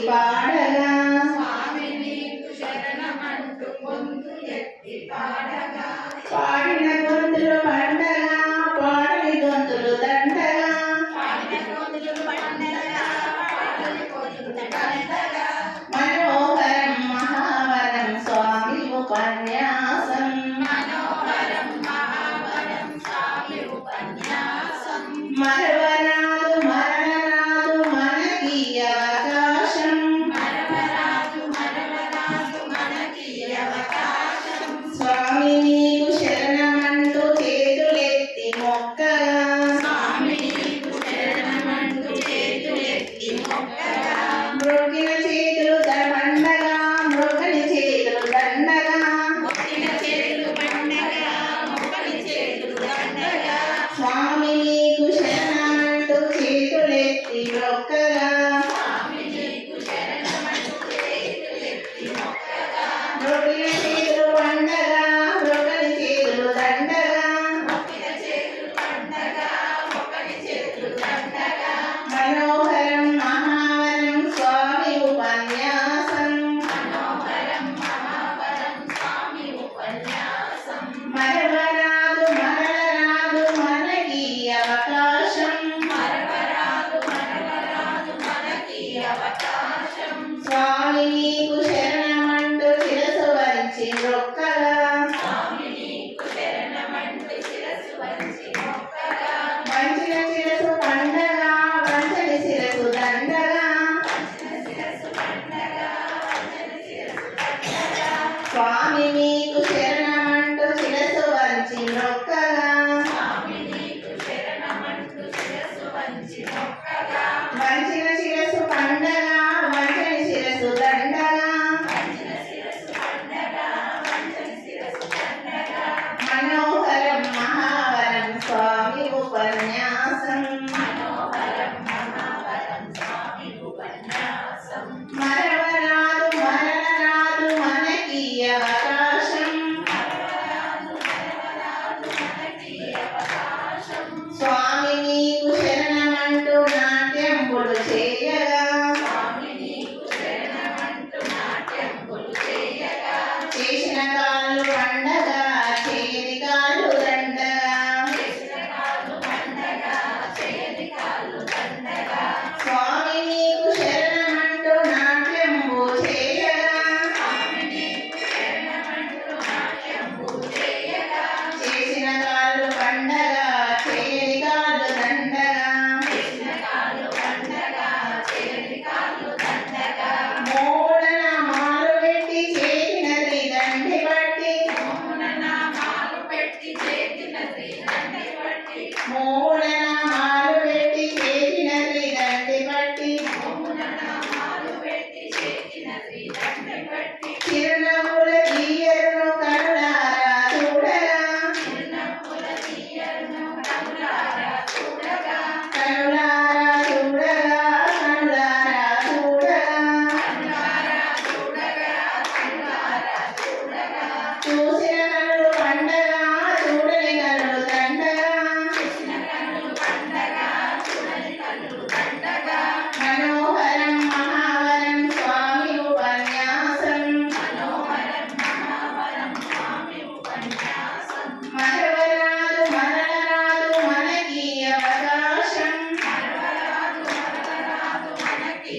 పాడగా స్వామి నీకు శరణమంటూ గొంతు ఎత్తి పాడగా పాడిన గొంతులు పండగా పాడని గొంతులు దండగా పాడిన గొంతులు పండగా పాడని గొంతులు దండగా మనోహరం మహావరం స్వామి ఉపన్యాసం మనోహరం మహావరం స్వామి ఉపన్యాసం మరవరాదు మరణరాదు మనకి అవకాశం మరవరాదు మనకి అవకాశం స్వామి నీకు శరణమంటూ చేతులెత్తి మొక్కగా స్వామి నీకు శరణమంటూ చేతులెత్తి మొక్కగా మృగిన చేతులు దండగా మృగని చేతులు దండగా మొక్కిన చేతులు పండగా మొక్కని చేతులు దండగా స్వామి నీకు శరణమంటూ చేతులెత్తి మొక్కగా స్వామి నీకు శరణమంటూ చేతులెత్తి మొక్కగా మృగిన చేతులు పండగా మృగని చేతులు దండగా మొక్కిన చేతులు పండగా మొక్కని చేతులు దండగా మనోహరం మహావరం స్వామి ఉపన్యాసం మనోహరం మహావరం స్వామి ఉపన్యాసం మరవరాదు మరలరాదు మనకి అవకాశం మరవరాదు మనకి అవకాశం స్వామి నీకు శరణమంటూ శిరసు వంచి మొక్కగా స్వామి నీకు శరణమంటూ శిరస్సు వంచి మొక్కగా వంచిన శిరసు పండగా వంచని శిరసు దండగా వంచిన శిరస్సు పండగా వంచన శిరస్సు దండగా స్వామి నీకు శరణమంటూ శిరసు వంచి మొక్కగా స్వామి నీకు శరణమంటూ శిరస్సు వంచి మొక్కగా వంచిన శిరసు పండగా వంచని శిరసు దండగా వంచిన శిరస్సు పండగా వంచన శిరస్సు దండగా మనోహరం మహావరం స్వామి ఉపన్యాసం మనోహరం మహావరం స్వామి ఉపన్యాసం మరవరాదు మరలరాదు మనకి అవకాశం మరవరాదు మనకి అవకాశం స్వామి నీకు శరణమంటూ నాట్యంబులు చేయగా స్వామి నీకు శరణమంటూ నాట్యంబులు చేయగా చేసిన కాళ్ళు పండగా చేతి కాళ్ళు దండగా చేసిన కాళ్ళు పండగా చేయని కాళ్ళు దండగా స్వామి నీకు శరణమంటూ నాట్యంబు చేయగా స్వామి నీకు శరణమంటూ నాట్యంబు చేయగా చేసిన కాళ్ళు పండగా చేతి కాళ్ళు దండగా చేసిన కాళ్ళు పండగా చేయని కాళ్ళు దండగా మూడన మారు పెట్టి చేతినది దండి పట్టి మోమున నామాలు పెట్టి చేతినది దండి పట్టి మూడన మారు పెట్టి చేతినది దండి పట్టి మోమున నామాలు పెట్టి చేతినది దండి పట్టి చిరునవ్వుల తీయరును కరుణారా చూడగా చిరునవ్వుల తీయరును కనులారా చూడగా కనులారా చూడగా కనులారా చూడగా కనులారా చూడగా కనులారా చూడగా చూసిన కనులు పండగా చూడని కనులు దండగా చూసిన కనులు పండగా చూడని కనులు దండగా మనోహరం మహావరం స్వామి ఉపన్యాసం మనోహరం మహావరం స్వామి ఉపన్యాసం మరవరాదు మరలరాదు మనకి అవకాశం మరవరాదు మనకి